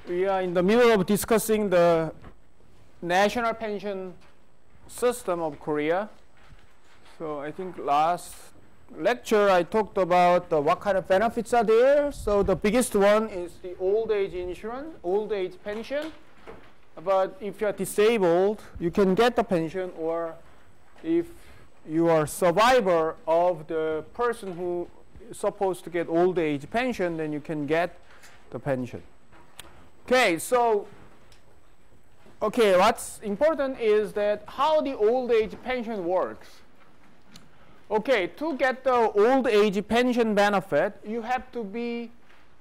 We are in the middle of discussing the national pension system of Korea. So I think last lecture I talked about what kind of benefits are there. So the biggest one is the old age insurance, old age pension. But if you are disabled, you can get the pension, or if you are survivor of the person who is supposed to get old age pension, then you can get the pension. Okay, so what's important is that how the old age pension works. Okay, to get the old age pension benefit, you have to be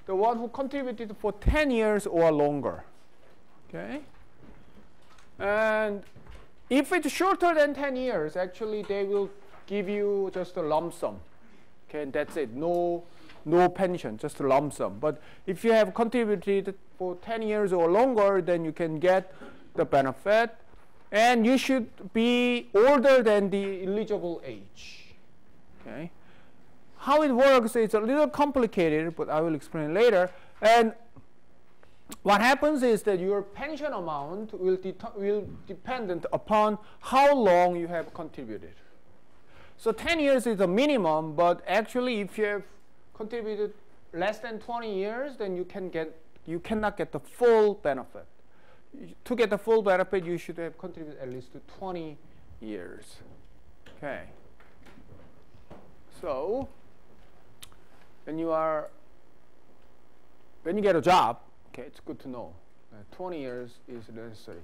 the one who contributed for 10 years or longer. Okay? And if it's shorter than 10 years, actually they will give you just a lump sum. Okay, and that's it. No pension, just a lump sum. But if you have contributed for 10 years or longer, then you can get the benefit. And you should be older than the eligible age. Okay. How it works is a little complicated, but I will explain later. And what happens is that your pension amount will depend upon how long you have contributed. So 10 years is the minimum, but actually if you have contributed less than 20 years, then you cannot get the full benefit. To get the full benefit, you should have contributed at least to 20 years. Okay. So when you get a job, okay, it's good to know 20 years is necessary.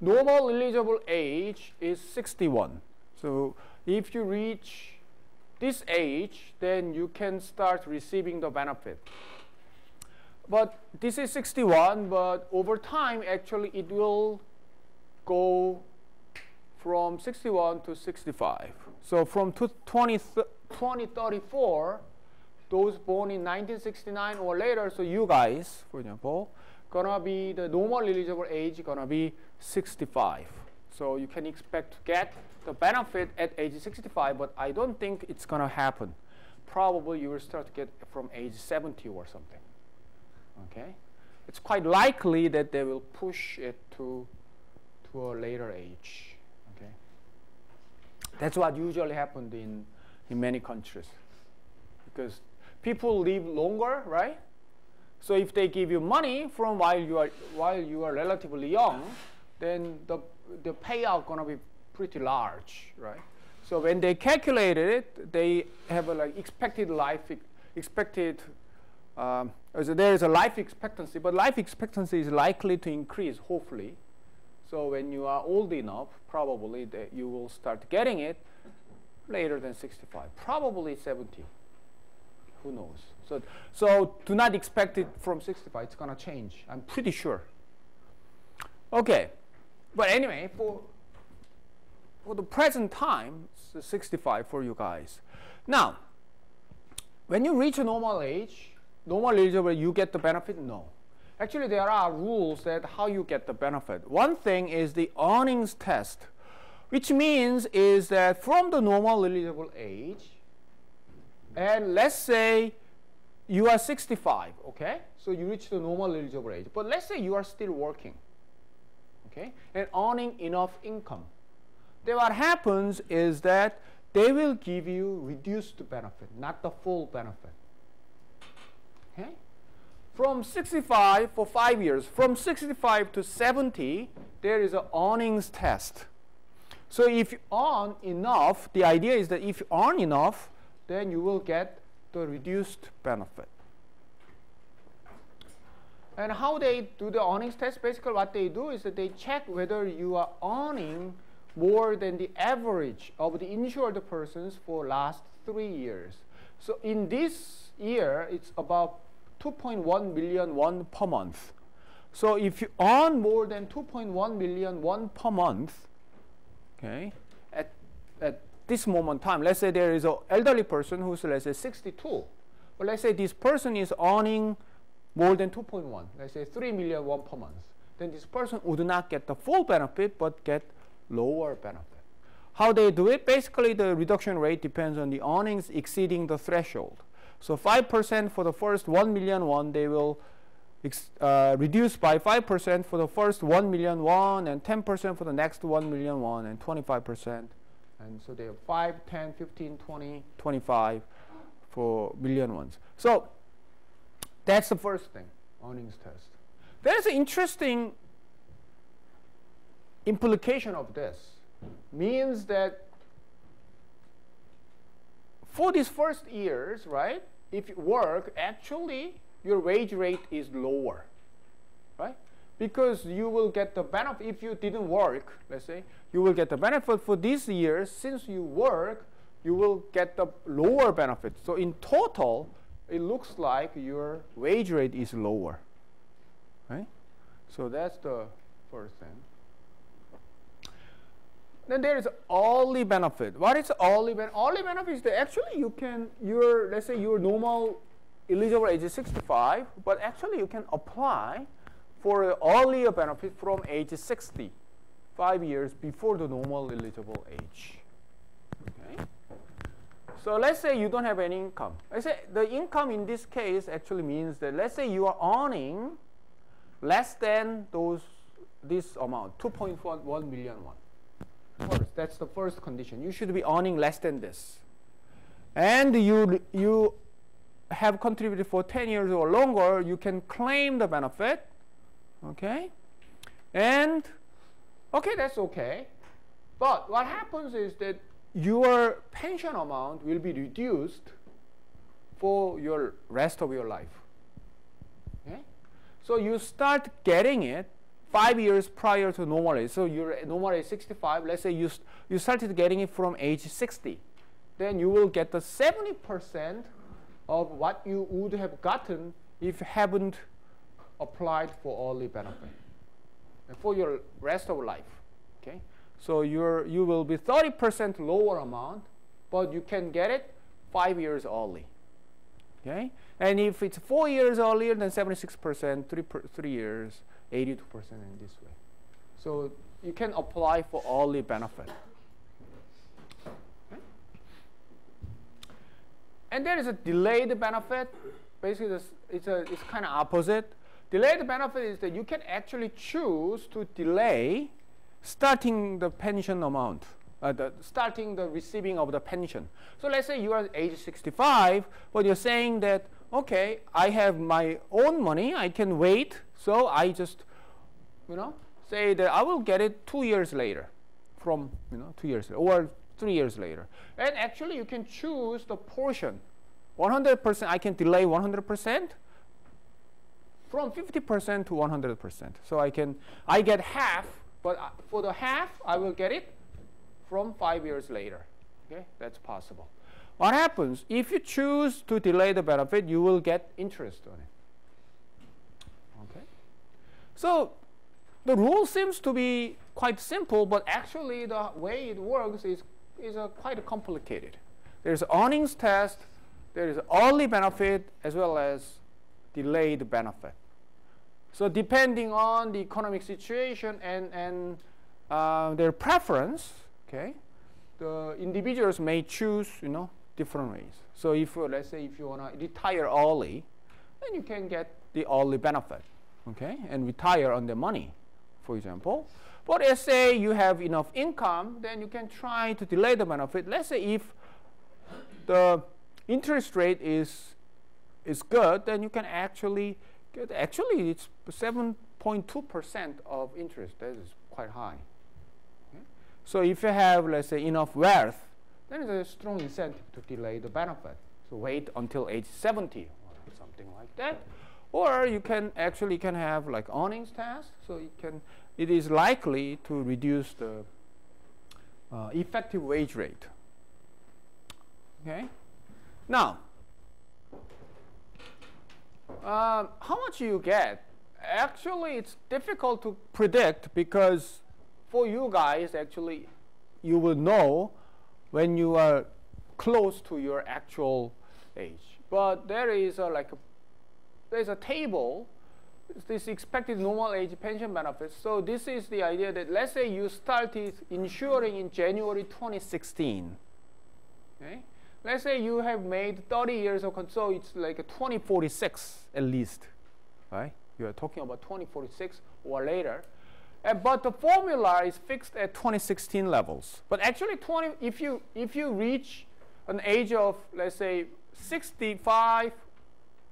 Normal eligible age is 61. So if you reach this age, then you can start receiving the benefit. But this is 61, but over time, actually, it will go from 61 to 65. So from 2034, those born in 1969 or later, so you guys, for example, gonna be the normal eligible age gonna be 65. So you can expect to get the benefit at age 65, but I don't think it's gonna happen. Probably you will start to get from age 70 or something. Okay, it's quite likely that they will push it to a later age. Okay, that's what usually happened in many countries, because people live longer, right? So if they give you money from while you are relatively young, then the payout gonna be pretty large, right? So when they calculated it, they have a expected so there is a life expectancy, but life expectancy is likely to increase, hopefully. So when you are old enough, probably that you will start getting it later than 65, probably 70. Who knows? So do not expect it from 65. It's gonna change. I'm pretty sure. Okay, but anyway, for the present time, it's 65 for you guys. Now, when you reach a normal age, normal eligible, you get the benefit? No. Actually, there are rules that how you get the benefit. One thing is the earnings test, which means is that from the normal eligible age, and let's say you are 65, okay? So you reach the normal eligible age. But let's say you are still working, okay? And earning enough income. Then what happens is that they will give you reduced benefit, not the full benefit. Okay? From 65 for 5 years, from 65 to 70, there is an earnings test. So if you earn enough, the idea is that if you earn enough, then you will get the reduced benefit. And how they do the earnings test, basically what they do is that they check whether you are earning more than the average of the insured persons for last 3 years. So in this year, it's about 2.1 million won per month. So if you earn more than 2.1 million won per month, okay, at this moment in time, let's say there is an elderly person who's, let's say, 62. But let's say this person is earning more than 2.1, let's say 3 million won per month. Then this person would not get the full benefit, but get lower benefit. How they do it? Basically, the reduction rate depends on the earnings exceeding the threshold. So 5% for the first 1 million won, they will reduced by 5% for the first 1 million won, and 10% for the next 1 million won, and 25%. And so they have 5, 10, 15, 20, 25 for million wons. So that's the first thing, earnings test. There's an interesting implication of this. Means that for these first years, right, if you work, actually your wage rate is lower, right? Because you will get the benefit. If you didn't work, let's say, you will get the benefit for these years. Since you work, you will get the lower benefit. So in total, it looks like your wage rate is lower, right? So that's the first thing. Then there is hourly benefit. What is hourly benefit? Hourly benefit is that actually you can, let's say your normal eligible age is 65, but actually you can apply for an earlier benefit from age 60, 5 years before the normal eligible age. Okay. So let's say you don't have any income. Let's say the income in this case actually means that let's say you are earning less than this amount, 2.1 million won. First, that's the first condition. You should be earning less than this. And you have contributed for 10 years or longer, you can claim the benefit. Okay? And, okay, that's okay. But what happens is that your pension amount will be reduced for your rest of your life. Okay? So you start getting it 5 years prior to normal age. So your normal age is 65. Let's say you started getting it from age 60. Then you will get the 70% of what you would have gotten if you haven't applied for early benefit for your rest of life. Okay? So you will be 30% lower amount, but you can get it 5 years early. Okay? And if it's 4 years earlier, then 76%, 3 years, 82% in this way. So you can apply for early benefit. Okay? And there is a delayed benefit. Basically, it's kind of opposite. Delayed benefit is that you can actually choose to delay starting the pension amount, starting the receiving of the pension. So let's say you are age 65, but you're saying that, okay, I have my own money, I can wait, so I just, say that I will get it 2 years later, from, 2 years later, or 3 years later. And actually you can choose the portion. 100%, I can delay 100%, from 50% to 100%. So I get half, but for the half, I will get it from 5 years later. Okay, that's possible. What happens? If you choose to delay the benefit, you will get interest on it. Okay. So the rule seems to be quite simple, but actually the way it works is quite complicated. There's earnings test, there is early benefit, as well as delayed benefit. So depending on the economic situation and their preference, okay, the individuals may choose, different ways. So if, let's say, if you want to retire early, then you can get the early benefit, okay, and retire on the money, for example. But let's say you have enough income, then you can try to delay the benefit. Let's say if the interest rate is good, then you can actually get, it's 7.2% of interest. That is quite high. Okay? So if you have, let's say, enough wealth, then there's a strong incentive to delay the benefit. So wait until age 70 or something like that. Or you can actually have like earnings test. So it is likely to reduce the effective wage rate. Okay. Now, how much you get? Actually, it's difficult to predict because for you guys, actually, you will know when you are close to your actual age. But there is there's a table. This expected normal age pension benefits. So this is the idea that let's say you started insuring in January 2016. Okay? Let's say you have made 30 years of, so it's like a 2046 at least, right? you are talking about 2046 or later. But the formula is fixed at 2016 levels. But actually, if you reach an age of, let's say, 65,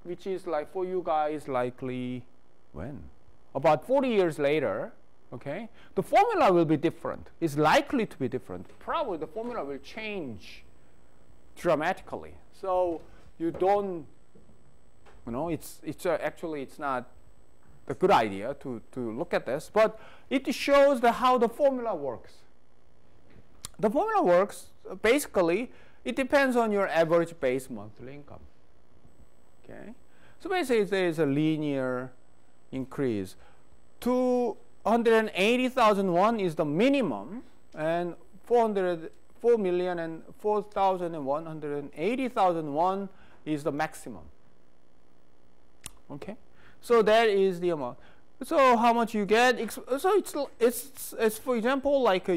which is like for you guys likely when? About 40 years later, okay? The formula will be different. It's likely to be different. Probably the formula will change dramatically. So you don't, actually it's not a good idea to look at this, but it shows how the formula works. The formula works basically, it depends on your average base monthly income. Okay, so basically there is a linear increase. 280,001 is the minimum, and 4,480,001 is the maximum. Okay, so that is the amount. So how much you get? So it's for example like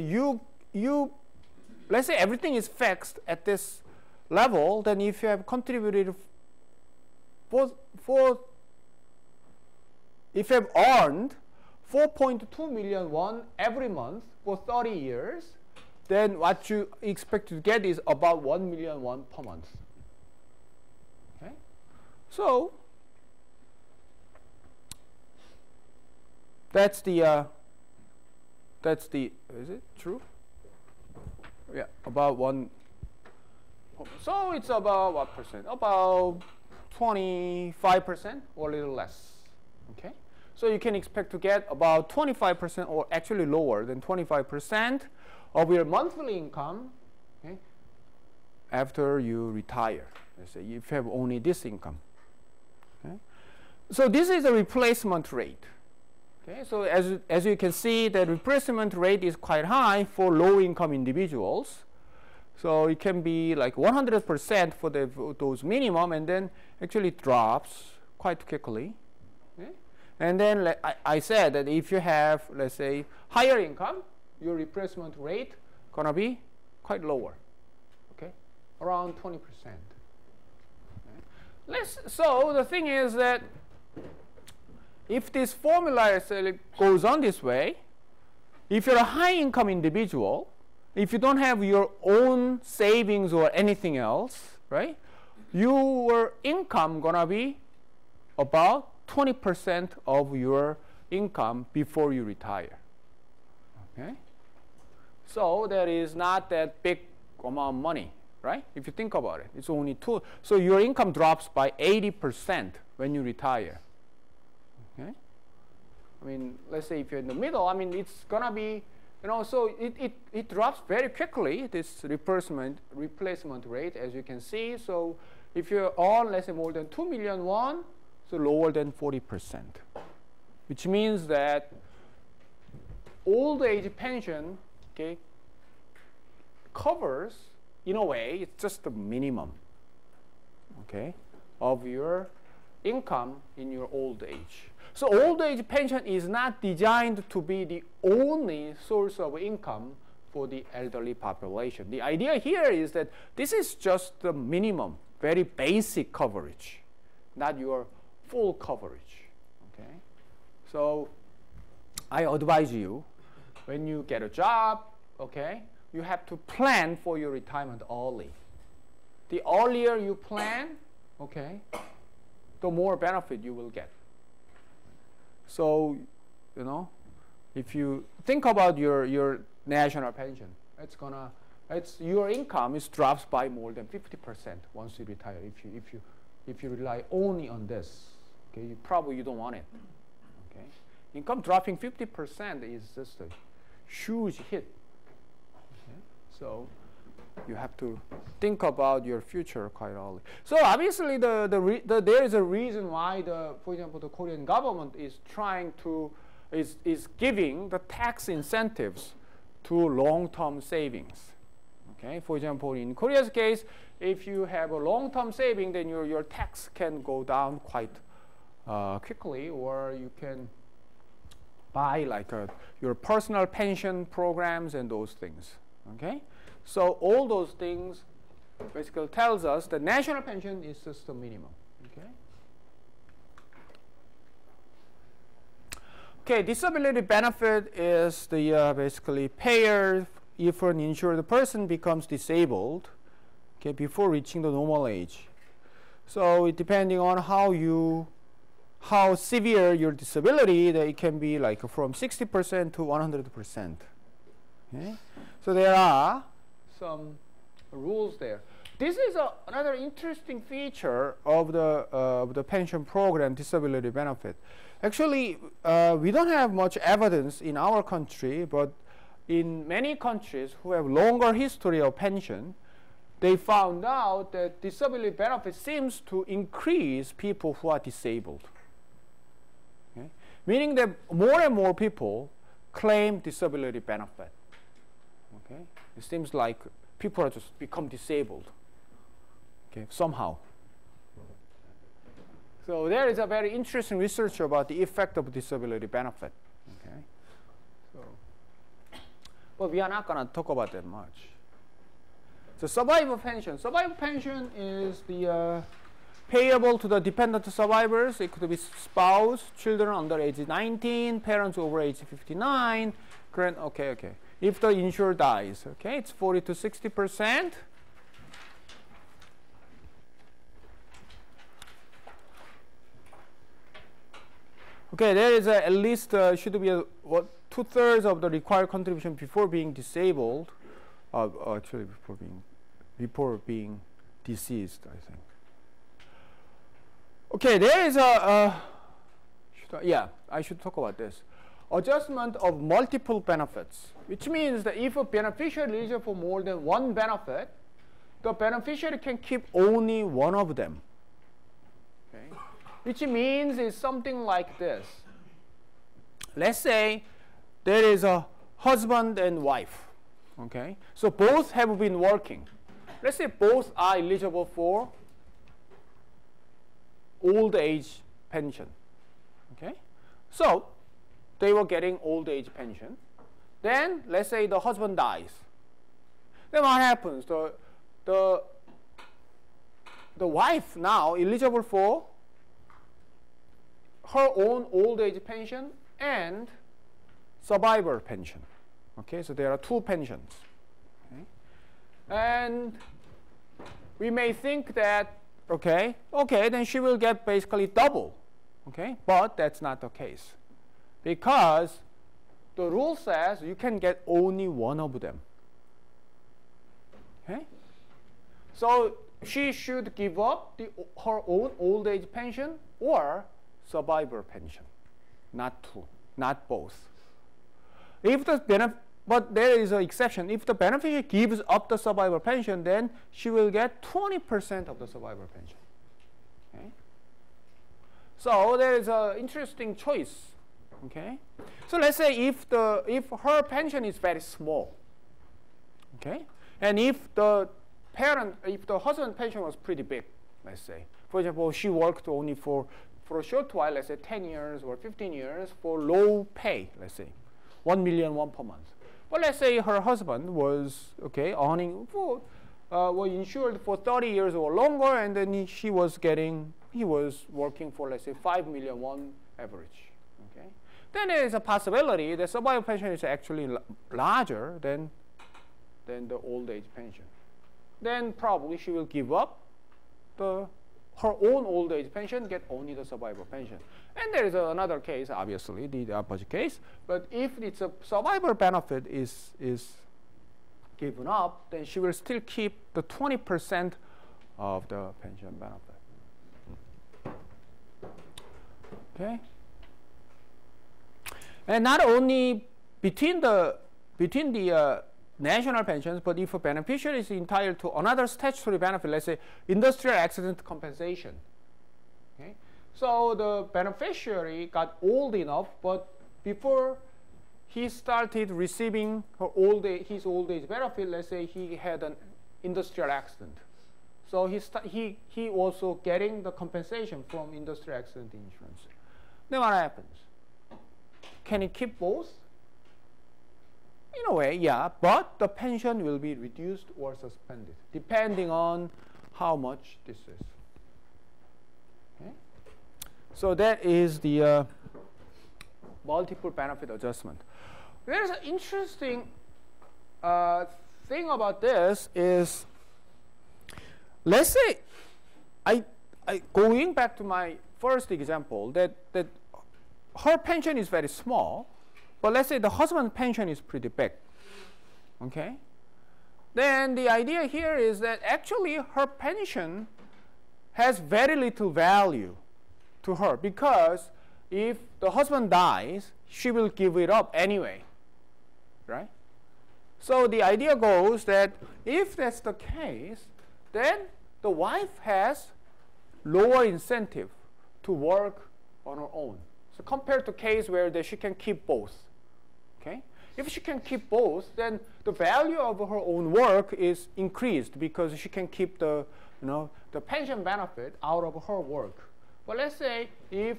let's say everything is fixed at this level. Then if you have contributed if you have earned 4.2 million won every month for 30 years, then what you expect to get is about 1 million won per month. Okay, so that's the is it true? Yeah, about 1. So it's about what percent? About 25% or a little less. Okay, so you can expect to get about 25% or actually lower than 25% of your monthly income, okay, after you retire. Let's say if you have only this income. Okay, so this is the replacement rate. Okay, so as you can see, the replacement rate is quite high for low-income individuals. So it can be like 100% for those minimum, and then actually drops quite quickly. Okay? And then I said that if you have, let's say, higher income, your replacement rate gonna be quite lower. Okay, around 20%. Okay? So the thing is that if this formula goes on this way, if you're a high-income individual, if you don't have your own savings or anything else, right, your income gonna be about 20% of your income before you retire. Okay, so that is not that big amount of money, right? If you think about it, it's only 2. So your income drops by 80% when you retire. Okay, I mean, let's say if you're in the middle, I mean, it's gonna be, so it drops very quickly, this replacement rate, as you can see. So if you're on, let's say, more than 2 million won, so lower than 40%, which means that old age pension, okay, covers, in a way, it's just the minimum, okay, of your income in your old age. So old age pension is not designed to be the only source of income for the elderly population. The idea here is that this is just the minimum, very basic coverage, not your full coverage. Okay, so I advise you, when you get a job, okay, you have to plan for your retirement early. The earlier you plan, okay, the more benefit you will get. So, if you think about your national pension, your income drops by more than 50% once you retire. If you rely only on this, okay, you don't want it. Okay, income dropping 50% is just a huge hit. Okay? So you have to think about your future quite early. So obviously, there is a reason why for example, the Korean government is is giving the tax incentives to long-term savings. Okay, for example, in Korea's case, if you have a long-term saving, then your tax can go down quite quickly, or you can buy like your personal pension programs and those things. Okay. So all those things basically tells us that national pension is just the minimum. Okay. Okay, disability benefit is the basically payer if an insured person becomes disabled, okay, before reaching the normal age. So depending on how severe your disability, that it can be like from 60% to 100%. Okay? So there are some rules there. This is another interesting feature of the pension program, disability benefit. Actually, we don't have much evidence in our country, but in many countries who have longer history of pension, they found out that disability benefit seems to increase people who are disabled. Okay? Meaning that more and more people claim disability benefit. Okay? It seems like people are just become disabled, okay, somehow. So there is a very interesting research about the effect of disability benefit. Okay? So, but we are not going to talk about that much. So survivor pension. Survivor pension is the payable to the dependent survivors. It could be spouse, children under age 19, parents over age 59. Okay. If the insured dies, okay, it's 40 to 60%. Okay, there is at least should be 2/3 of the required contribution before being disabled. Actually, before being deceased, I think. Okay, there is I should talk about this. Adjustment of multiple benefits, which means that if a beneficiary is eligible for more than one benefit, the beneficiary can keep only one of them. Okay? Which means it's something like this. Let's say there is a husband and wife. Okay? So both have been working. Let's say both are eligible for old age pension. Okay? So they were getting old age pension. Then let's say the husband dies. Then what happens? The wife now eligible for her own old age pension and survivor pension. Okay, so there are two pensions. Okay? And we may think that okay, then she will get basically double. Okay, but that's not the case, because the rule says you can get only one of them. Okay, so she should give up her own old age pension or survivor pension, not both. But there is an exception. If the beneficiary gives up the survivor pension, then she will get 20% of the survivor pension. Okay? So there is an interesting choice. Okay? So let's say if her pension is very small, okay, and if the husband's pension was pretty big, let's say, for example, she worked only for a short while, let's say 10 years or 15 years for low pay, let's say, 1 million per month. But let's say her husband was earning was insured for 30 years or longer, and then he was working for, let's say, 5 million average. Okay, then there is a possibility that survivor pension is actually larger than the old age pension. Then probably she will give up her own old age pension, get only the survivor pension. And there is another case, obviously, the opposite case. But if it's a survivor benefit is given up, then she will still keep the 20% of the pension benefit. Okay. And not only between the national pensions, but if a beneficiary is entitled to another statutory benefit, let's say industrial accident compensation. Okay? So the beneficiary got old enough, but before he started receiving his old age benefit, let's say he had an industrial accident. So he also getting the compensation from industrial accident insurance. Then what happens? Can he keep both? In a way, yeah, but the pension will be reduced or suspended, depending on how much this is. Okay? So that is the multiple benefit adjustment. There's an interesting thing about this is, let's say, going back to my first example, that her pension is very small, but let's say the husband's pension is pretty big. Okay? Then the idea here is that actually her pension has very little value to her, because if the husband dies, she will give it up anyway, right? So the idea goes that if that's the case, then the wife has lower incentive to work on her own. So compared to case where she can keep both, okay? If she can keep both, then the value of her own work is increased because she can keep the pension benefit out of her work. But let's say if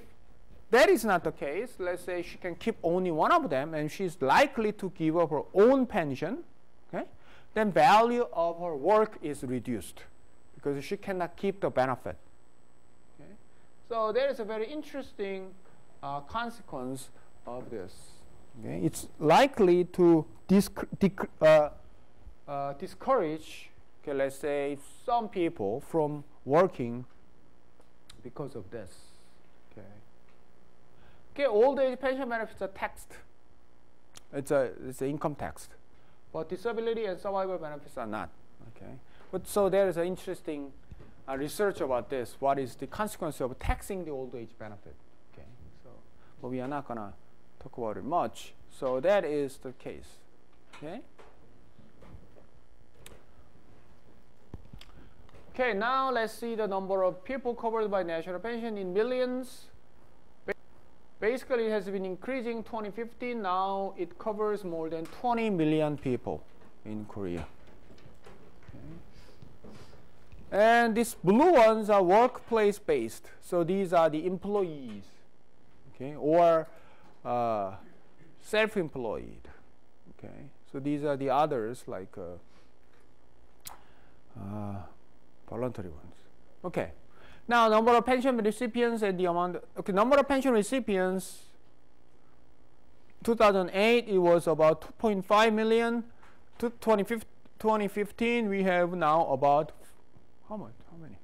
that is not the case, let's say she can keep only one of them and she's likely to give up her own pension, okay? Then value of her work is reduced because she cannot keep the benefit. Okay? So there is a very interesting consequence of this. Okay? It's likely to discourage, okay, let's say, some people from working because of this. Okay, old age pension benefits are taxed. It's an income taxed, but disability and survival benefits are not. Okay, but so there is an interesting research about this. What is the consequence of taxing the old age benefit? Okay, so but we are not gonna talk about it much. So that is the case. Okay. Okay, now let's see the number of people covered by national pension in millions. Basically, it has been increasing 2015. Now it covers more than 20 million people in Korea. Okay. And these blue ones are workplace based. So these are the employees, okay, or self-employed. Okay. So these are the others, like voluntary ones. Okay. Now, number of pension recipients and the amount. Okay, number of pension recipients. 2008, it was about 2.5 million. 2015, we have now about how much? How many?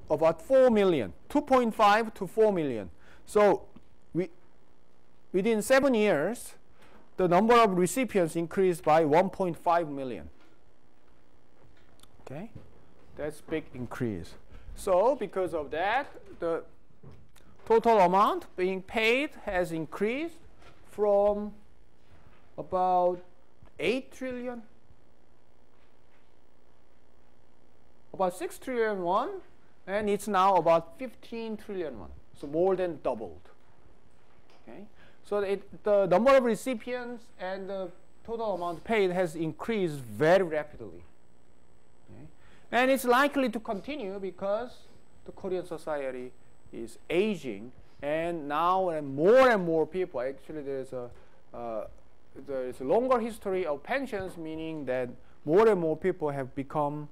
About 4 million. 2.5 to 4 million. So, within 7 years, the number of recipients increased by 1.5 million. Okay. That's big increase. So because of that, the total amount being paid has increased from about 8 trillion, about 6 trillion won, and it's now about 15 trillion won. So more than doubled. Okay. So the number of recipients and the total amount paid has increased very rapidly. And it's likely to continue because the Korean society is aging, and now and more people. Actually, there is a longer history of pensions, meaning that more and more people have become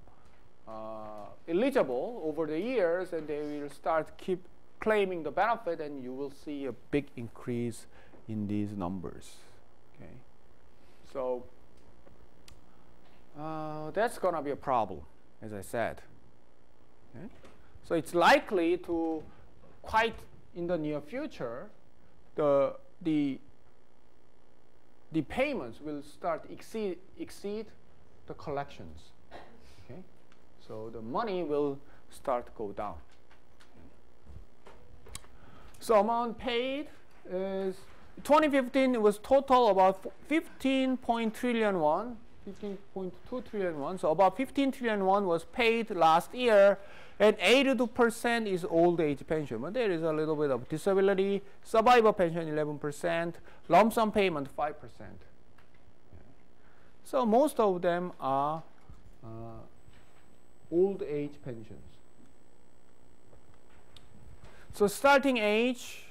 eligible over the years, and they will start keep claiming the benefit, and you will see a big increase in these numbers. Okay, so that's gonna be a problem, as I said. Okay? So it's likely to, quite in the near future, the payments will start exceed the collections. Okay? So the money will start to go down. So amount paid is 2015. It was total about 15.2 trillion won. So about 15 trillion won was paid last year, and 82% is old age pension. But there is a little bit of disability, survival pension 11%, lump sum payment 5%. So most of them are old age pensions. So starting age.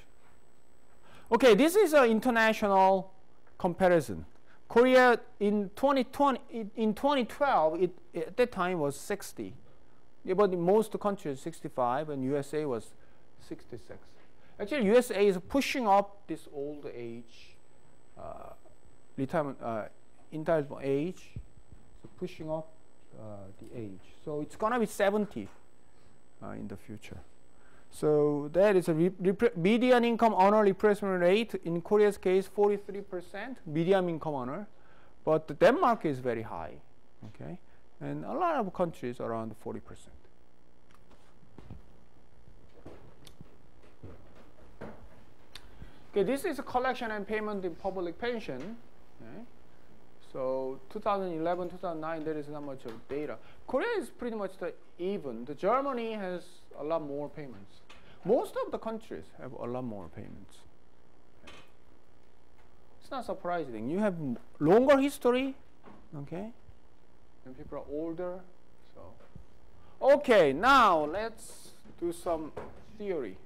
Okay, this is an international comparison. Korea in 2012, at that time was 60. Yeah, but in most countries 65, and USA was 66. Actually, USA is pushing up this old age retirement entitlement age, so pushing up the age. So it's gonna be 70 in the future. So that is a median income earner replacement rate in Korea's case 43% median income earner, but Denmark is very high, okay, and a lot of countries around 40%. Okay, this is a collection and payment in public pension. Okay. So 2011, 2009, there is not much of data. Korea is pretty much even. The Germany has a lot more payments. Most of the countries have a lot more payments. It's not surprising. You have longer history, okay, and people are older. So, okay, now let's do some theory.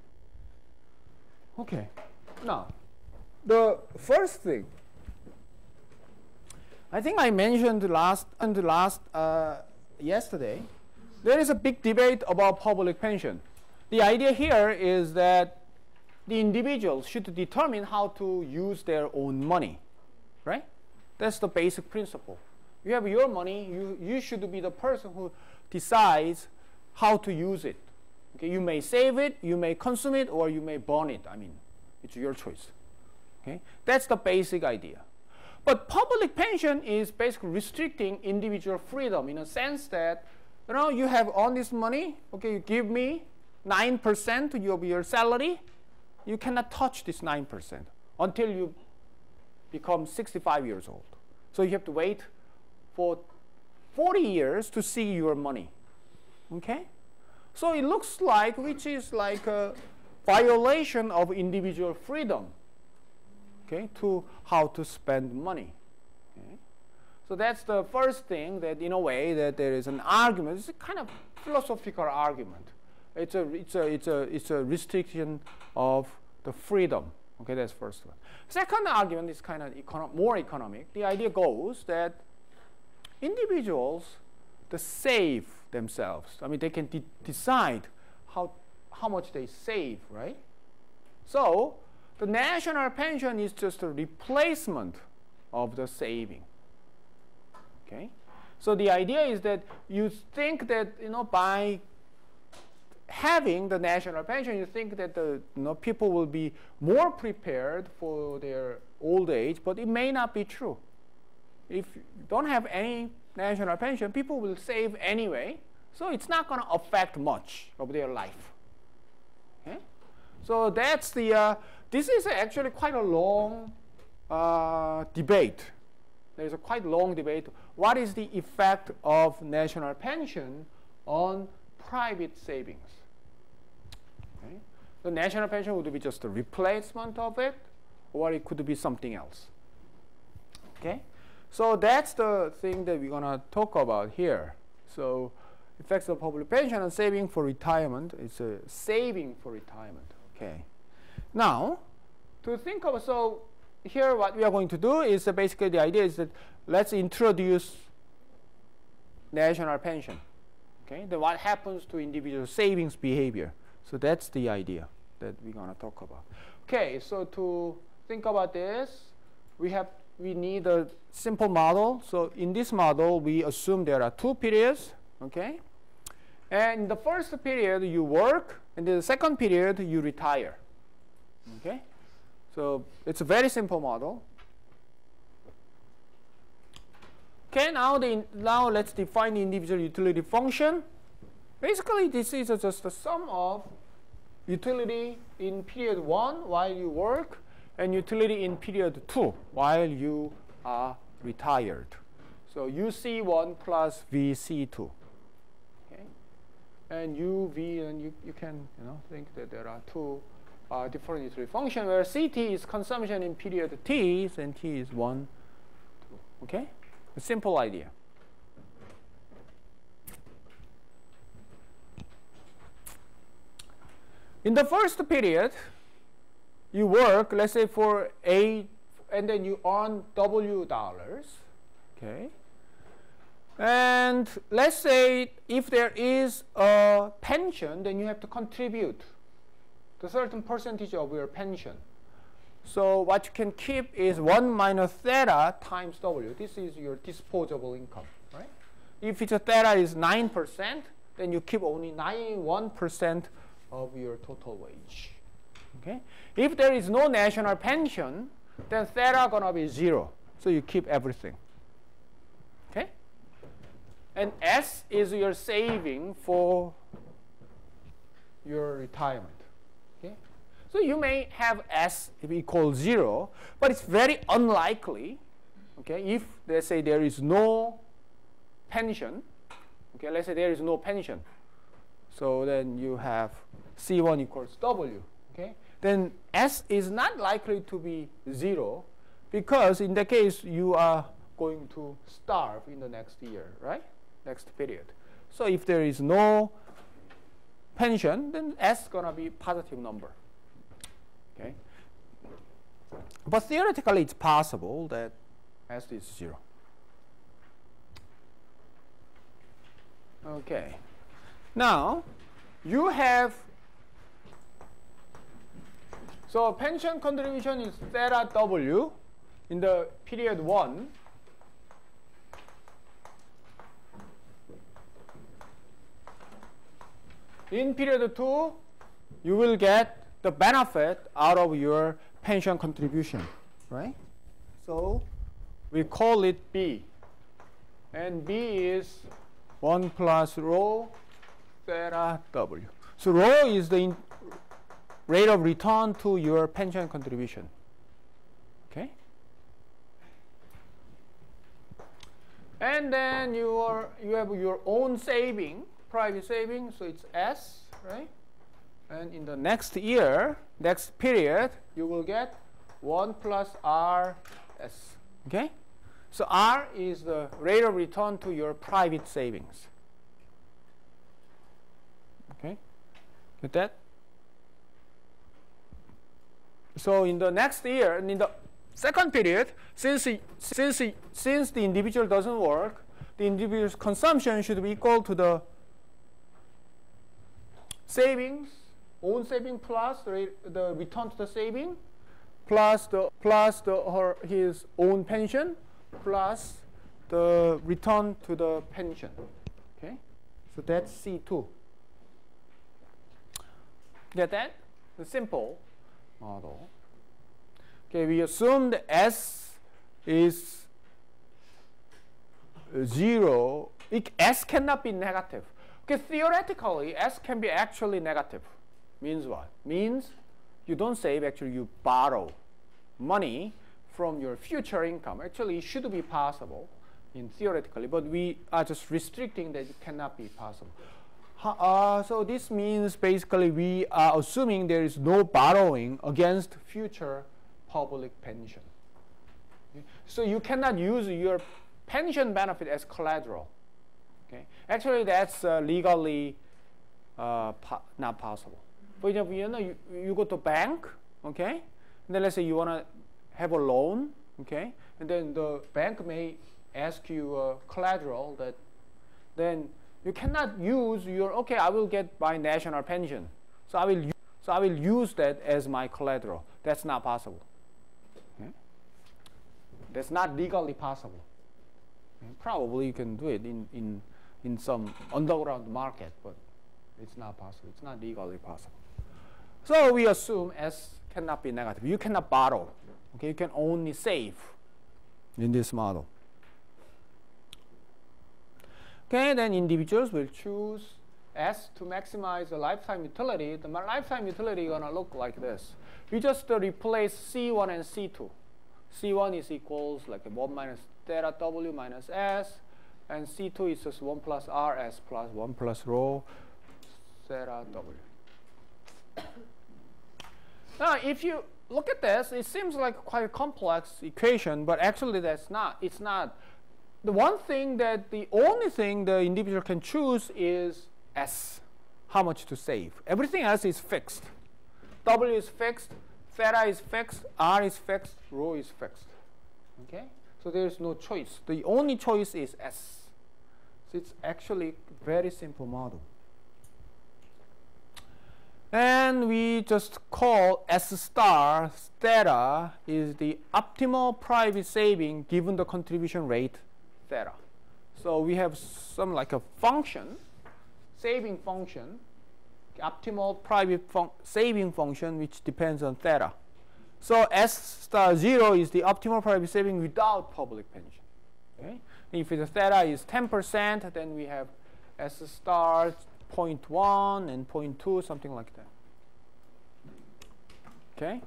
Okay. Now, the first thing, I think I mentioned yesterday, there is a big debate about public pension. The idea here is that the individuals should determine how to use their own money, right? That's the basic principle. You have your money, you should be the person who decides how to use it. Okay, you may save it, you may consume it, or you may burn it. I mean, it's your choice. Okay? That's the basic idea. But public pension is basically restricting individual freedom in a sense that, you know, you have earned this money, okay, you give me 9% of your salary, you cannot touch this 9% until you become 65 years old. So you have to wait for 40 years to see your money. Okay? So it looks like, which is like a violation of individual freedom, okay, to how to spend money. Okay? So that's the first thing, that in a way that there is an argument. It's a kind of philosophical argument. It's a restriction of the freedom. Okay, that's first one. Second argument is kind of more economic. The idea goes that individuals, they save themselves. I mean, they can decide how much they save, right? So the national pension is just a replacement of the saving. Okay? So the idea is that you think that, you know, by having the national pension, you think that the, you know, people will be more prepared for their old age, but it may not be true. If you don't have any national pension, people will save anyway, so it's not going to affect much of their life. Okay? So that's the, this is actually quite a long debate. There's a quite long debate. What is the effect of national pension on private savings? Okay? The national pension would be just a replacement of it, or it could be something else. Okay? So that's the thing that we're going to talk about here. So effects of public pension and saving for retirement. It's a saving for retirement. Okay. Now, to think of, so here what we are going to do is basically the idea is that let's introduce national pension. Okay. Then what happens to individual savings behavior? So that's the idea that we're going to talk about. Okay. So to think about this, we need a simple model. So in this model, we assume there are two periods. Okay. And in the first period, you work, and in the second period, you retire. Okay? So it's a very simple model. Okay, now let's define the individual utility function. Basically, this is just the sum of utility in period 1 while you work, and utility in period 2 while you are retired. So UC1 plus VC2. And U, V, and you can think that there are two different utility functions where CT is consumption in period T, and T is 1, 2. Okay? A simple idea. In the first period, you work, let's say for A, and then you earn W dollars. Okay? And let's say if there is a pension, then you have to contribute the certain percentage of your pension. So what you can keep is 1 minus theta times W. This is your disposable income, right? If it's a theta is 9%, then you keep only 91% of your total wage. Okay? If there is no national pension, then theta gonna be 0. So you keep everything. Okay? And S is your saving for your retirement. Okay? So you may have S if equals 0, but it's very unlikely. Okay? If let's say there is no pension, okay, let's say there is no pension. So then you have C1 equals W. Okay? Then S is not likely to be 0 because in that case you are going to starve in the next year, right? Next period. So if there is no pension, then S is going to be positive number. Okay? But theoretically it's possible that S is 0. Okay. Now you have, so pension contribution is theta W in the period 1. In period 2, you will get the benefit out of your pension contribution, right? So we call it B. And B is 1 plus rho theta W. So rho is the rate of return to your pension contribution. Okay? And then you have your own saving, private saving, so it's S, right? And in the next year, next period, you will get 1 plus R S. Okay? So R is the rate of return to your private savings. Okay? Get that? So in the next year, and in the second period, since the individual doesn't work, the individual's consumption should be equal to the savings, own saving plus the return to the saving, plus his own pension, plus the return to the pension. Okay, so that's C2. Get that? The simple model. Okay, we assume that S is 0. S cannot be negative. Okay, theoretically, S can be actually negative. Means what? Means you don't save, actually you borrow money from your future income. Actually, it should be possible in theoretically, but we are just restricting that it cannot be possible. So this means basically we are assuming there is no borrowing against future public pension. Okay? So you cannot use your pension benefit as collateral. Okay? Actually, that's legally not possible. For example, you go to bank, okay, and then let's say you want to have a loan, okay, and then the bank may ask you collateral that then you cannot use your, okay, I will get my national pension, so I will use that as my collateral. That's not possible. Okay? That's not legally possible. Okay? Probably you can do it in some underground market, but it's not possible. It's not legally possible. So we assume S cannot be negative. You cannot borrow. Okay, you can only save in this model. Okay, then individuals will choose S to maximize the lifetime utility. The lifetime utility is going to look like this. We just replace C1 and C2. C1 is equals like 1 minus theta W minus S, and C2 is just 1 plus RS plus 1 plus rho theta W. Now, if you look at this, it seems like quite a complex equation, but actually that's not. It's not. The only thing the individual can choose is S, how much to save. Everything else is fixed. W is fixed, theta is fixed, R is fixed, rho is fixed. Okay? So there is no choice. The only choice is S. So it's actually a very simple model. And we just call S star theta is the optimal private saving given the contribution rate theta. So we have some like a function, saving function, optimal private saving function which depends on theta. So S star 0 is the optimal private saving without public pension. Okay? If the theta is 10%, then we have S star 0.1 and 0.2, something like that. Okay?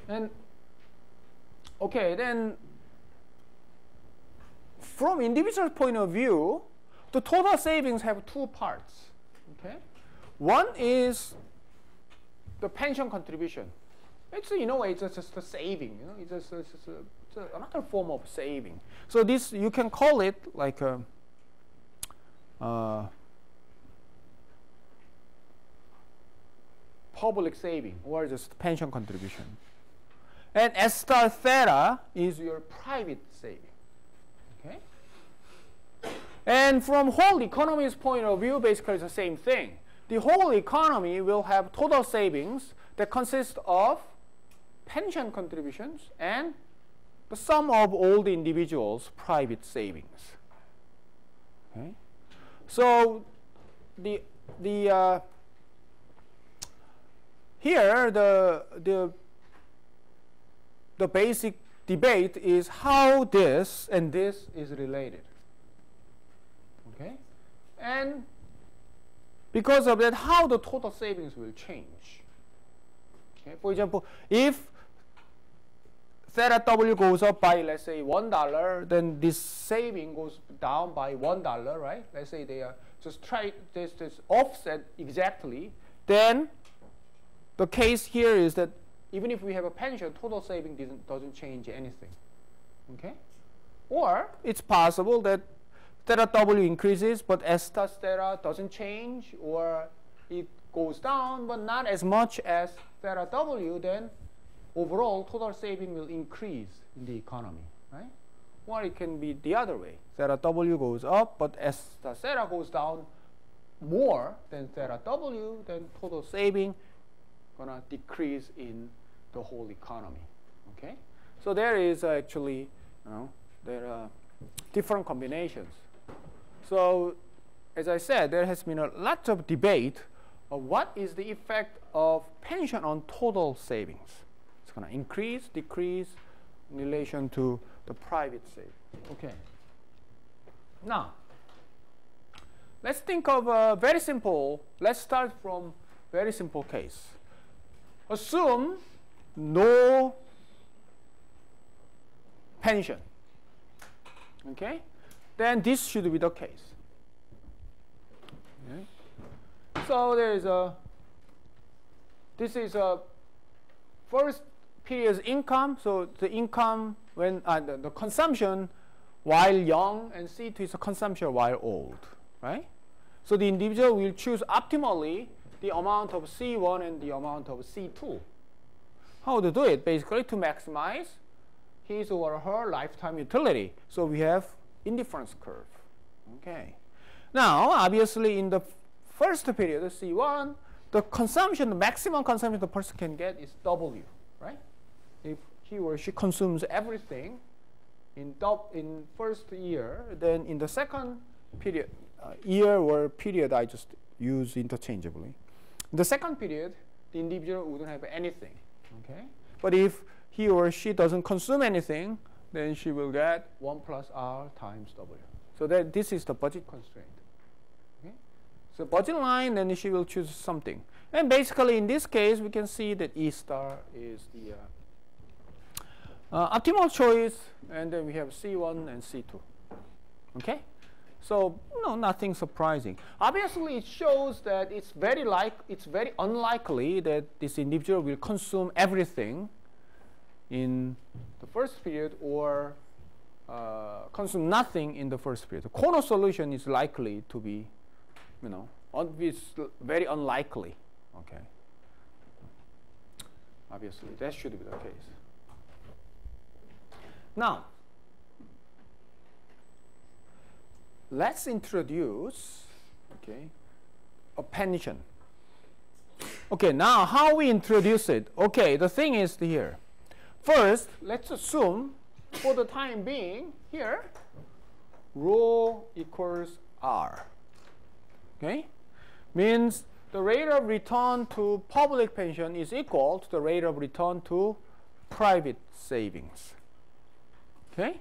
And okay, then from individual point of view, the total savings have two parts. Okay? One is the pension contribution. It's, in a way, it's just a saving. You know, it's another form of saving. So this, you can call it like a public saving or just pension contribution. And S star theta is your private saving. Okay? And from whole economy's point of view, basically it's the same thing. The whole economy will have total savings that consist of pension contributions and the sum of all the individuals' private savings. Okay? So here the basic debate is how this and this is related. Okay? And because of that, how the total savings will change. Okay? For example, if theta W goes up by, let's say, $1, then this saving goes down by $1, right? Let's say they are just try this offset exactly. Then the case here is that even if we have a pension, total saving doesn't change anything. Okay? Or it's possible that theta W increases, but S star theta doesn't change, or it goes down, but not as much as theta W, then overall total saving will increase in the economy, right? Or it can be the other way. Theta W goes up, but S star theta goes down more than theta W, then total saving gonna decrease in the whole economy. Okay? So there is actually, there are different combinations. So as I said, there has been a lot of debate of what is the effect of pension on total savings. It's going to increase, decrease in relation to the private savings. Okay. Now, let's think of a very simple, let's start from very simple case. Assume no pension. Okay? Then this should be the case. Okay. So there is this is a first period's income. So the income when the consumption while young, and C2 is a consumption while old, right? So the individual will choose optimally the amount of C1 and the amount of C2. How to do it? Basically to maximize his or her lifetime utility. So we have indifference curve. Okay. Now, obviously, in the first period, C1, the consumption, the maximum consumption the person can get is W, right? If he or she consumes everything in first year, then in the second period, year or period, I just use interchangeably. In the second period, the individual wouldn't have anything. Okay. But if he or she doesn't consume anything, then she will get 1 plus R times W. So that this is the budget constraint. Okay? So budget line, then she will choose something. And basically in this case, we can see that E star is the optimal choice, and then we have C1 and C2. Okay? So nothing surprising. Obviously, it shows that it's very unlikely that this individual will consume everything in the first period or consume nothing in the first period. The corner solution is likely to be, it's very unlikely. Okay. Obviously, that should be the case. Now, let's introduce, a pension. Okay, now how we introduce it? Okay, the thing is here. First, let's assume for the time being here, rho equals R. Okay? Means the rate of return to public pension is equal to the rate of return to private savings. Okay?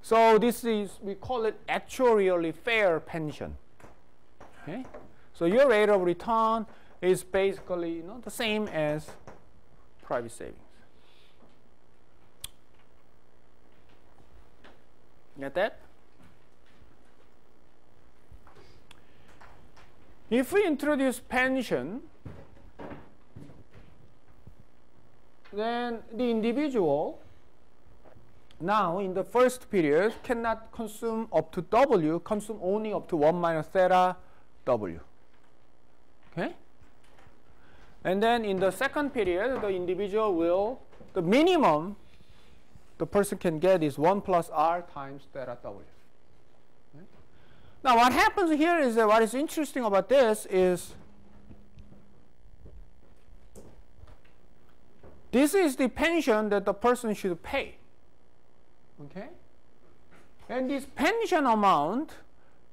So this is, we call it actuarially fair pension. Okay? So your rate of return is basically the same as private savings. Get that? If we introduce pension, then the individual now in the first period cannot consume up to W, consume only up to 1 minus theta W. Okay? And then in the second period, the individual will, the minimum the person can get is 1 plus R times theta W. Okay? Now what happens here is that what is interesting about this is this is the pension that the person should pay. Okay? And this pension amount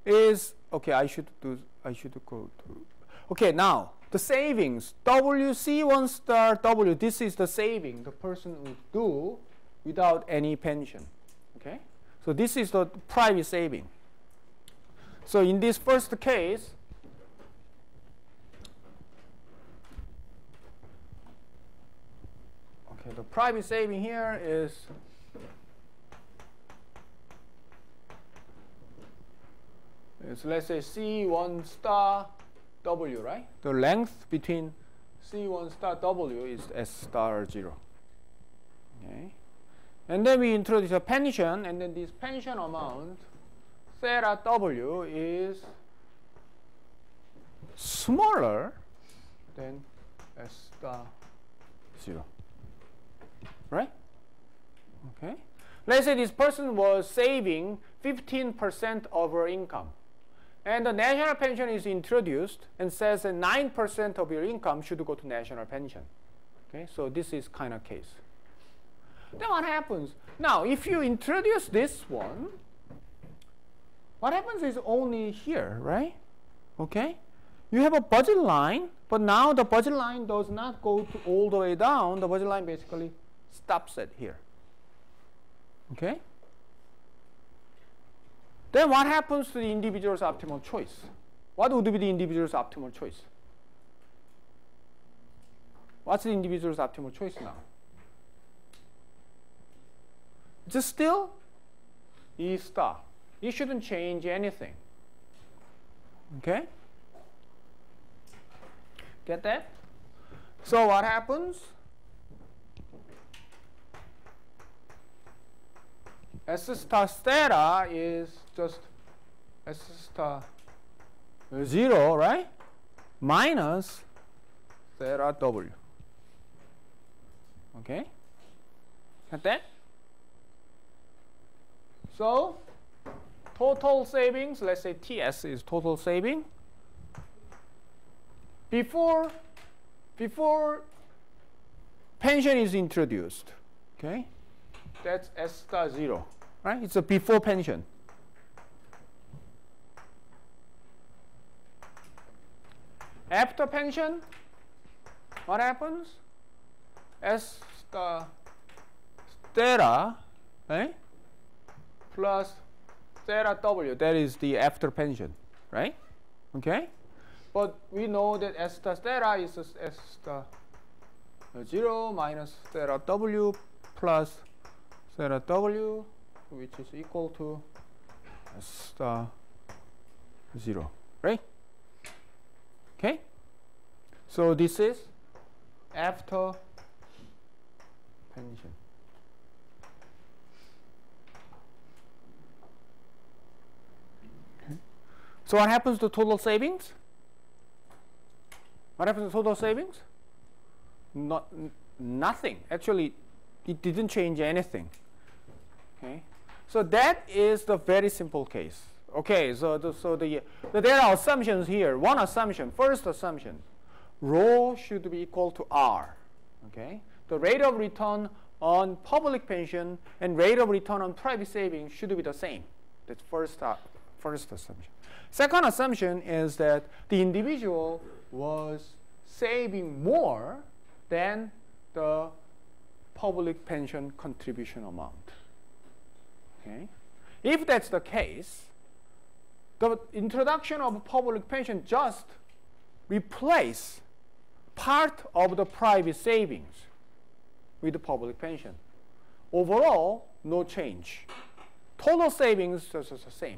is, okay, I should go to, okay, now the savings, WC1 star W, this is the saving the person would do without any pension. Okay? So this is the private saving. So in this first case, okay, the private saving here is let's say C1 star W, right? The length between C1 star W is S star 0. Okay. And then we introduce a pension, and then this pension amount, theta W, is smaller than S star 0. Right? Okay. Let's say this person was saving 15% of her income. And the national pension is introduced and says that 9% of your income should go to national pension. Okay, so this is kind of case. Then what happens? Now, if you introduce this one, what happens is only here, right? Okay? You have a budget line, but now the budget line does not go to all the way down. The budget line basically stops at here. Okay? Then what happens to the individual's optimal choice? What would be the individual's optimal choice? What's the individual's optimal choice now? Just still E star. You shouldn't change anything. Okay? Get that? So what happens? S star theta is just S star 0, right? Minus theta W. Okay? Got that? So, total savings, let's say TS is total saving. Before pension is introduced, okay? That's S star 0, right? It's a before pension. After pension, what happens? S star theta, right? Plus theta W, that is the after pension, right? Okay? But we know that S star theta is S star 0 minus theta W plus theta W, which is equal to S star 0, right? Okay? So this is after pension. Okay. So what happens to total savings? What happens to total savings? Nothing. Actually, it didn't change anything. Okay? So that is the very simple case Okay, so there are assumptions here. One assumption, first assumption, rho should be equal to R. Okay, the rate of return on public pension and rate of return on private savings should be the same. That's first assumption. Second assumption is that the individual was saving more than the public pension contribution amount. Okay, if that's the case, the introduction of public pension just replace part of the private savings with the public pension. Overall, no change. Total savings is just the same.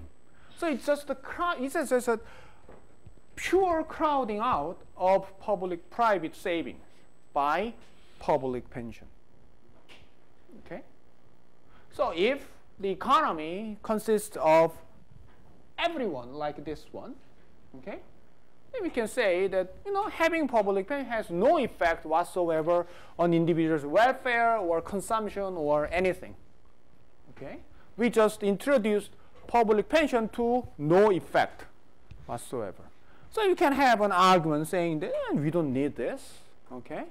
So it's just a pure crowding out of public-private savings by public pension. Okay. So if the economy consists of everyone like this one, okay, then we can say that having public pension has no effect whatsoever on individuals' welfare or consumption or anything. Okay, we just introduced public pension to no effect whatsoever. So you can have an argument saying that we don't need this. Okay,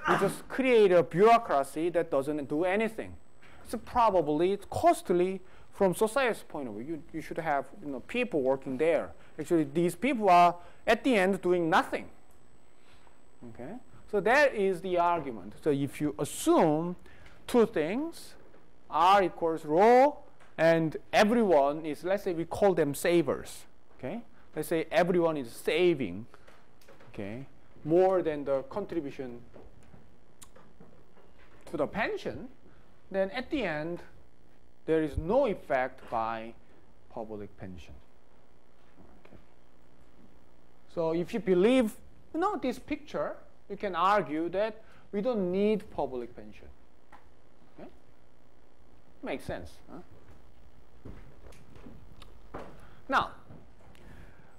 we just create a bureaucracy that doesn't do anything. It's probably costly. From society's point of view, you should have people working there. Actually, these people are at the end doing nothing. Okay, so that is the argument. So if you assume two things, R equals rho, and everyone is, let's say we call them savers. Okay, let's say everyone is saving, okay, more than the contribution to the pension, then at the end, there is no effect by public pension. Okay. So if you believe this picture, you can argue that we don't need public pension. Okay? Makes sense. Huh? Now,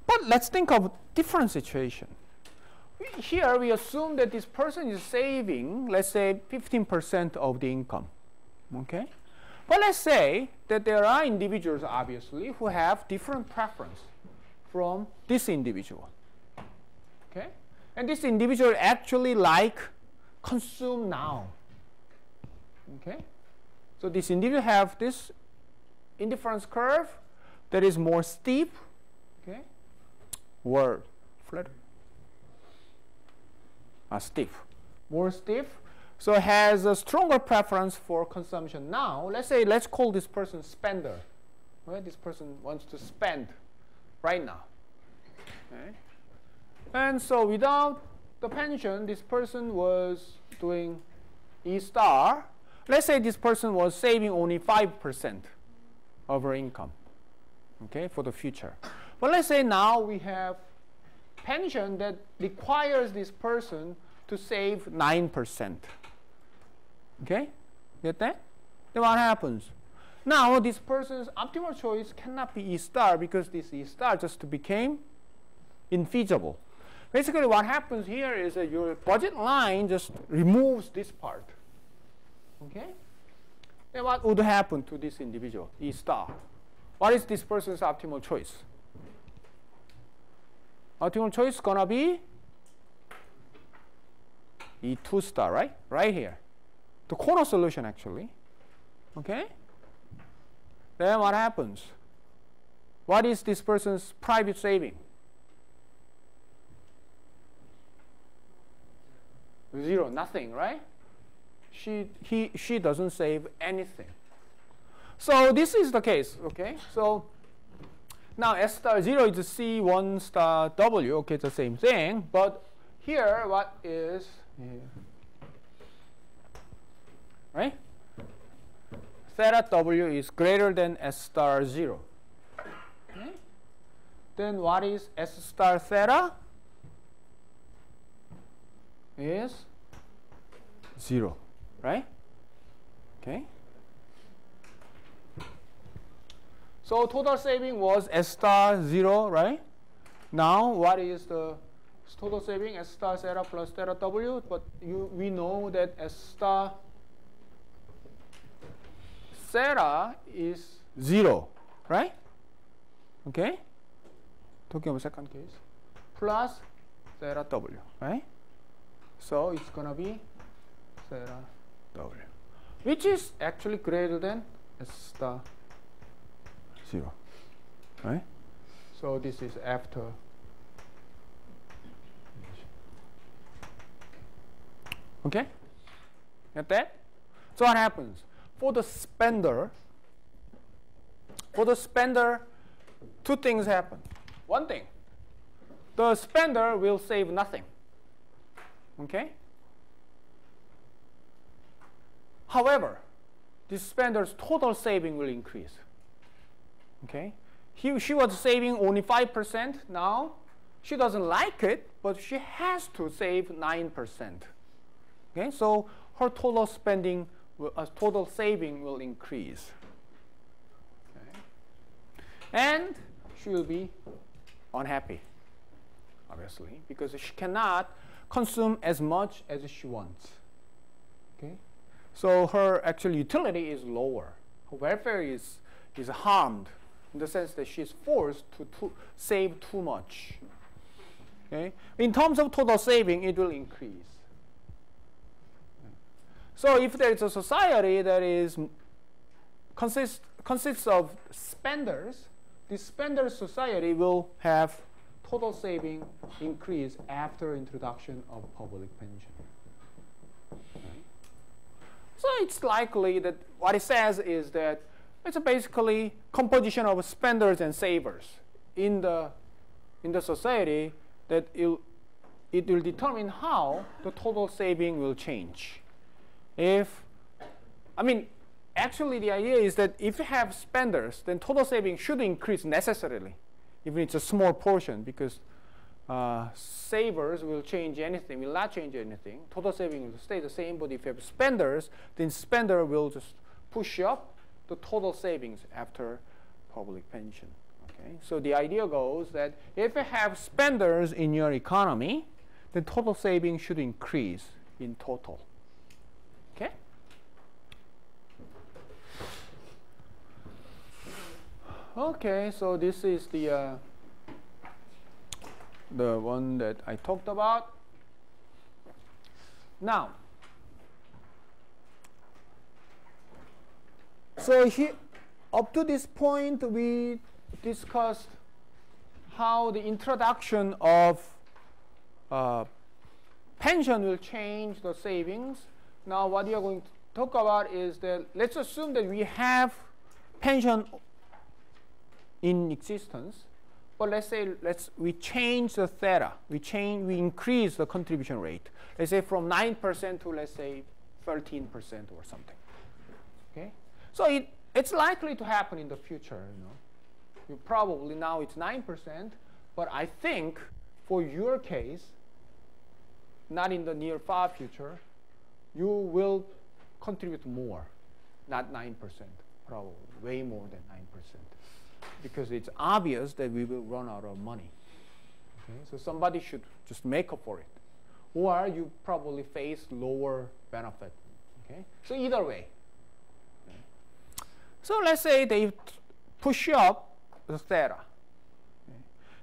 but let's think of a different situation. Here we assume that this person is saving, let's say, 15% of the income. Okay? But let's say that there are individuals, obviously, who have different preference from this individual. Okay? And this individual actually consume now. Okay? So this individual have this indifference curve that is more steep, okay, or flatter. Steep. More steep. So has a stronger preference for consumption now. Let's call this person spender. Right? This person wants to spend right now. Okay? And so without the pension, this person was doing E star. Let's say this person was saving only 5% of her income, okay, for the future. But let's say now we have pension that requires this person to save 9%. Okay? Get that? Then what happens? Now this person's optimal choice cannot be E star because this E star just became infeasible. Basically what happens here is that your budget line just removes this part. Okay? Then what would happen to this individual, E star? What is this person's optimal choice? Optimal choice is gonna be E2 star, right? Right here. The corner solution actually. Okay? Then what happens? What is this person's private saving? 0, nothing, right? She doesn't save anything. So this is the case, okay? So now S star 0 is C1 star W, okay, it's the same thing, but here what is right? Theta W is greater than S star 0. Okay? Then what is S star theta? Is 0, right? Okay. So total saving was S star 0, right? Now what is the total saving? S star theta plus theta W, but we know that S star theta is 0, right? Okay? Talking about second case. Plus theta W, right? So it's going to be theta W, which is actually greater than S star 0, right? So this is after. Okay? Get that? So what happens? For the spender, two things happen. One thing, the spender will save nothing. Okay? However, the spender's total saving will increase. Okay? She was saving only 5%. Now, she doesn't like it, but she has to save 9%. Okay? So her total spending, total saving will increase. Okay? And she will be unhappy, obviously, because she cannot consume as much as she wants. Okay? So her actual utility is lower. Her welfare is harmed in the sense that she is forced to save too much. Okay? In terms of total saving, it will increase. So if there is a society that is consists of spenders, this spender society will have total saving increase after introduction of public pension. Okay. So it's likely that what it says is that it's basically composition of spenders and savers in the society that it will determine how the total saving will change. Actually the idea is that if you have spenders, then total saving should increase necessarily, even it's a small portion, because savers will not change anything. Total saving will stay the same, but if you have spenders, then spender will just push up the total savings after public pension. Okay? So the idea goes that if you have spenders in your economy, then total saving should increase in total. Okay? Okay, so this is the one that I talked about. Now, so here, up to this point, we discussed how the introduction of pension will change the savings. Now, what we are going to talk about is that let's assume that we have pension in existence, but let's say we change the theta. We increase the contribution rate. Let's say from 9% to let's say 13% or something. Okay, so it's likely to happen in the future. You probably now it's 9%, but I think for your case, not in the near far future, you will contribute more, not 9%, probably way more than 9%. Because it's obvious that we will run out of money. Okay? So somebody should just make up for it. Or you probably face lower benefit. Okay? So either way. Okay? So let's say they push up the theta. Okay?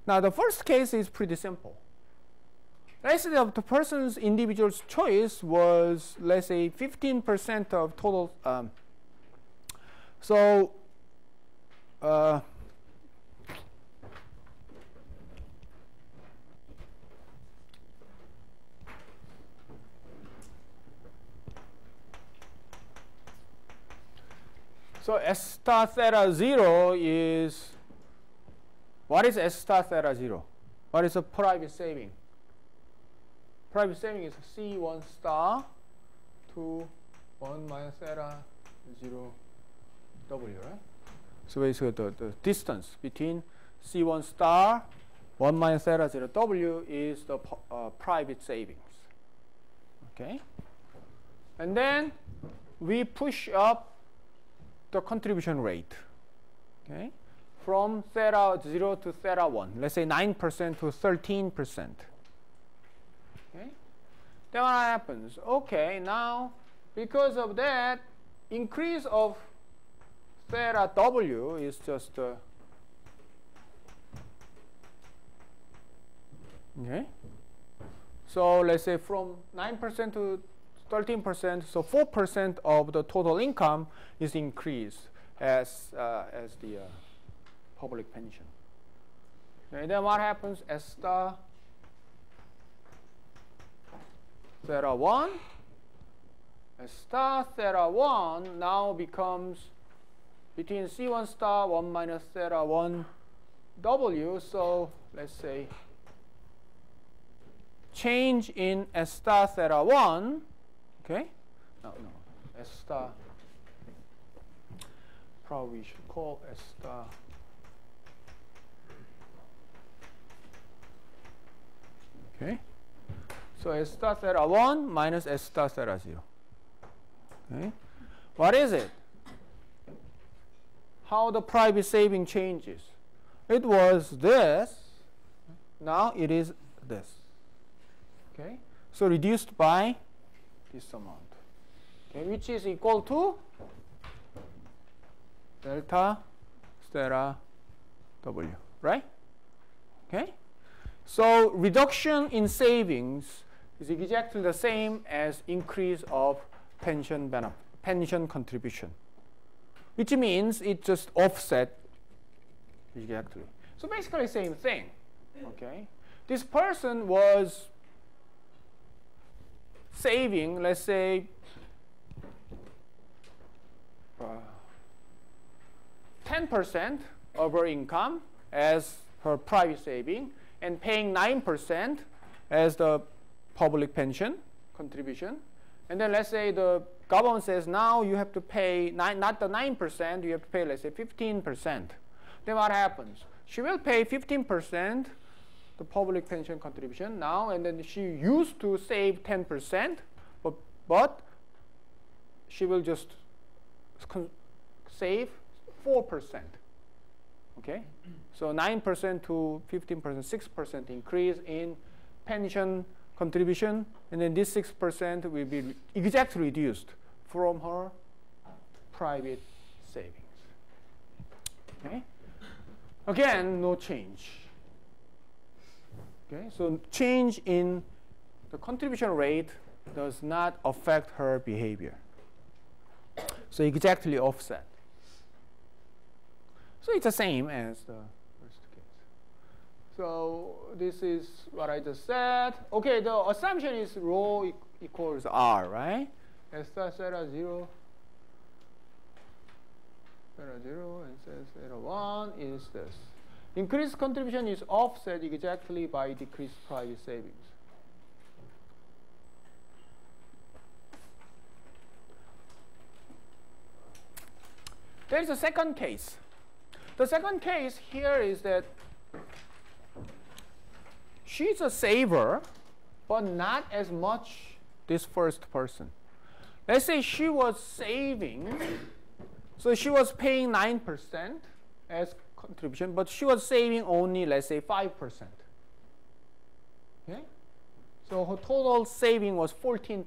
Now the first case is pretty simple. Let's say that the person's individual's choice was, let's say, 15% of total. So S star theta 0 is, what is S star theta 0? What is a private saving? Private saving is C1 star to 1 minus theta 0 W, right? So basically the distance between C1 star 1 minus theta 0 W is the private savings. Okay? And then we push up the contribution rate, okay, from theta 0 to theta 1. Let's say 9% to 13%. Okay? Then what happens? Okay, now because of that, increase of theta W is just Okay. So let's say from 9% to 13%, so 4% of the total income is increased as the public pension. And then what happens? S star theta 1. S star theta 1 now becomes between C1 star 1 minus theta 1 W. So let's say change in S star theta 1, okay? No, S star, probably we should call S star okay? So S star theta 1 minus S star theta 0. Okay? What is it? How the private saving changes? It was this. Now it is this. Okay? So reduced by this amount. Okay? Which is equal to delta theta W. Right? Okay? So reduction in savings is exactly the same as increase of pension contribution, which means it just offset exactly. So basically same thing. Okay, this person was saving, let's say, 10% of her income as her private saving, and paying 9% as the public pension contribution. And then let's say the government says now you have to pay not the 9%, you have to pay, let's say, 15%. Then what happens? She will pay 15% the public pension contribution now, and then she used to save 10%, but she will just save 4%. Okay? So 9% to 15%, 6% increase in pension contribution, and then this 6% will be exactly reduced from her private savings. Okay? Again, no change. Okay? So change in the contribution rate does not affect her behavior. So exactly offset. So it's the same as the first case. So this is what I just said. Okay, the assumption is rho equals R, right? S star theta 0, and says theta 1 is this. Increased contribution is offset exactly by decreased private savings. There is a second case. The second case here is that she's a saver, but not as much this first person. Let's say she was saving, so she was paying 9% as contribution, but she was saving only, let's say, 5%. Okay? So her total saving was 14%.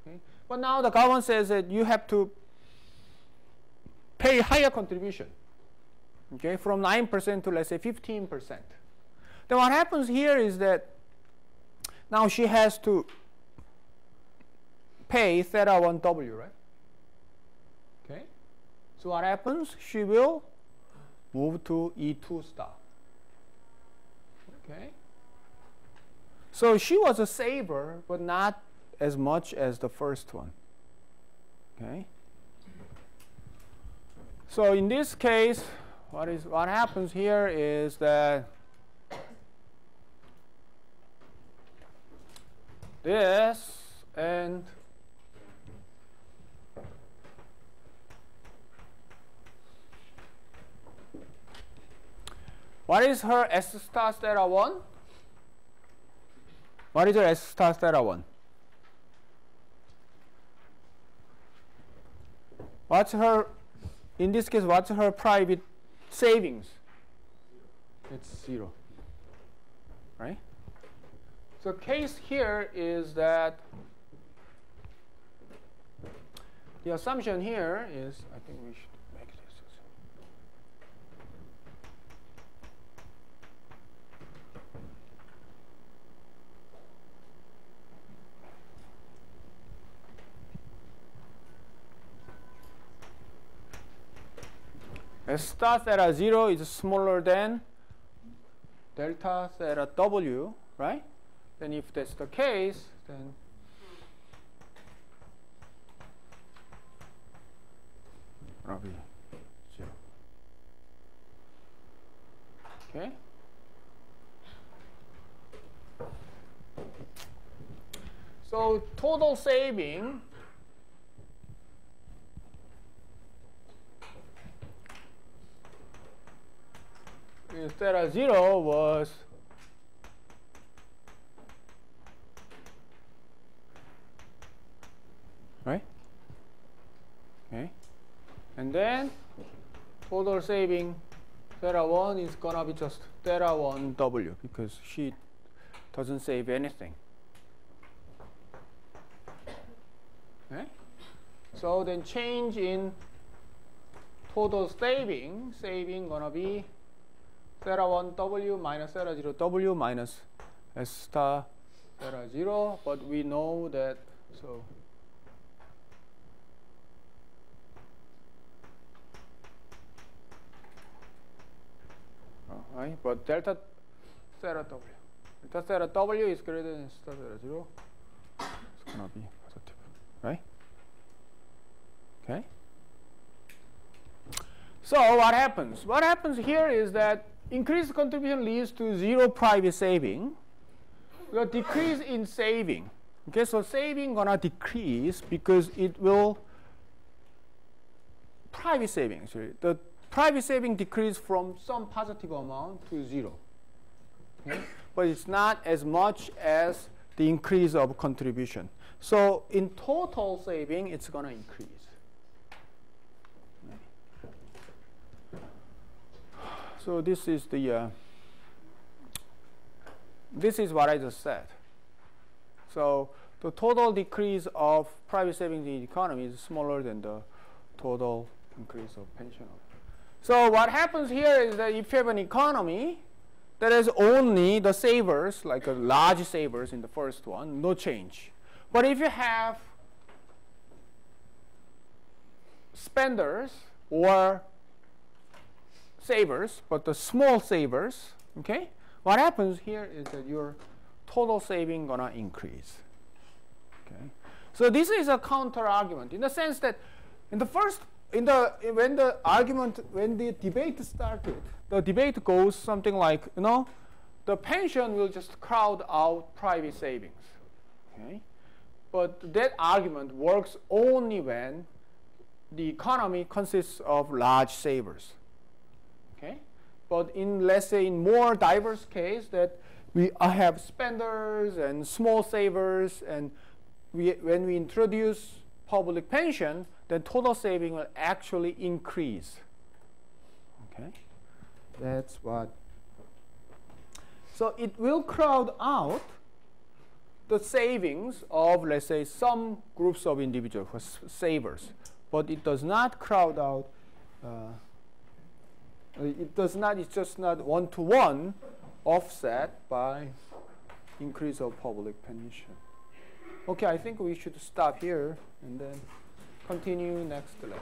Okay? But now the government says that you have to pay higher contribution, okay, from 9% to, let's say, 15%. Then what happens here is that now she has to pay theta 1 W, right? Okay. So what happens? She will move to E2 star. Okay. So she was a saver, but not as much as the first one. Okay. So in this case, what happens here is that this and what is her S star theta 1? What is her S star theta 1? What's her, in this case, what's her private savings? It's 0, right? So case here is that the assumption here is, I think we should make this. S star theta 0 is smaller than delta theta W, right? Then if that's the case, then it'll be 0. Okay? So total saving in theta 0 was right? Okay. And then total saving theta 1 is gonna be just theta 1 W because she doesn't save anything. Okay? So then change in total saving gonna be theta 1 W minus theta 0 W minus S star theta 0, but we know that, so right, but delta theta W. Delta theta W is greater than star theta 0. It's gonna be positive, right? Okay. So what happens? What happens here is that increased contribution leads to zero private saving. The decrease in saving. Okay, so saving gonna decrease because it will private saving. Sorry, the private saving decrease from some positive amount to 0. Okay? But it's not as much as the increase of contribution. So in total saving, it's going to increase. So this is the this is what I just said. So the total decrease of private savings in the economy is smaller than the total increase of pension. So what happens here is that if you have an economy that has only the savers, like a large savers in the first one, no change. But if you have spenders or savers, but the small savers, okay, what happens here is that your total saving gonna increase. Okay, so this is a counter argument in the sense that in the first when the debate started, the debate goes something like, you know, the pension will just crowd out private savings. Okay? But that argument works only when the economy consists of large savers. Okay? But in, let's say, in more diverse case that we have spenders and small savers, and when we introduce public pension, then total saving will actually increase. Okay, that's what. So it will crowd out the savings of, let's say, some groups of individuals, savers, but it does not crowd out. It does not. It's just not one-to-one offset by increase of public pension. Okay, I think we should stop here and then continue next lecture.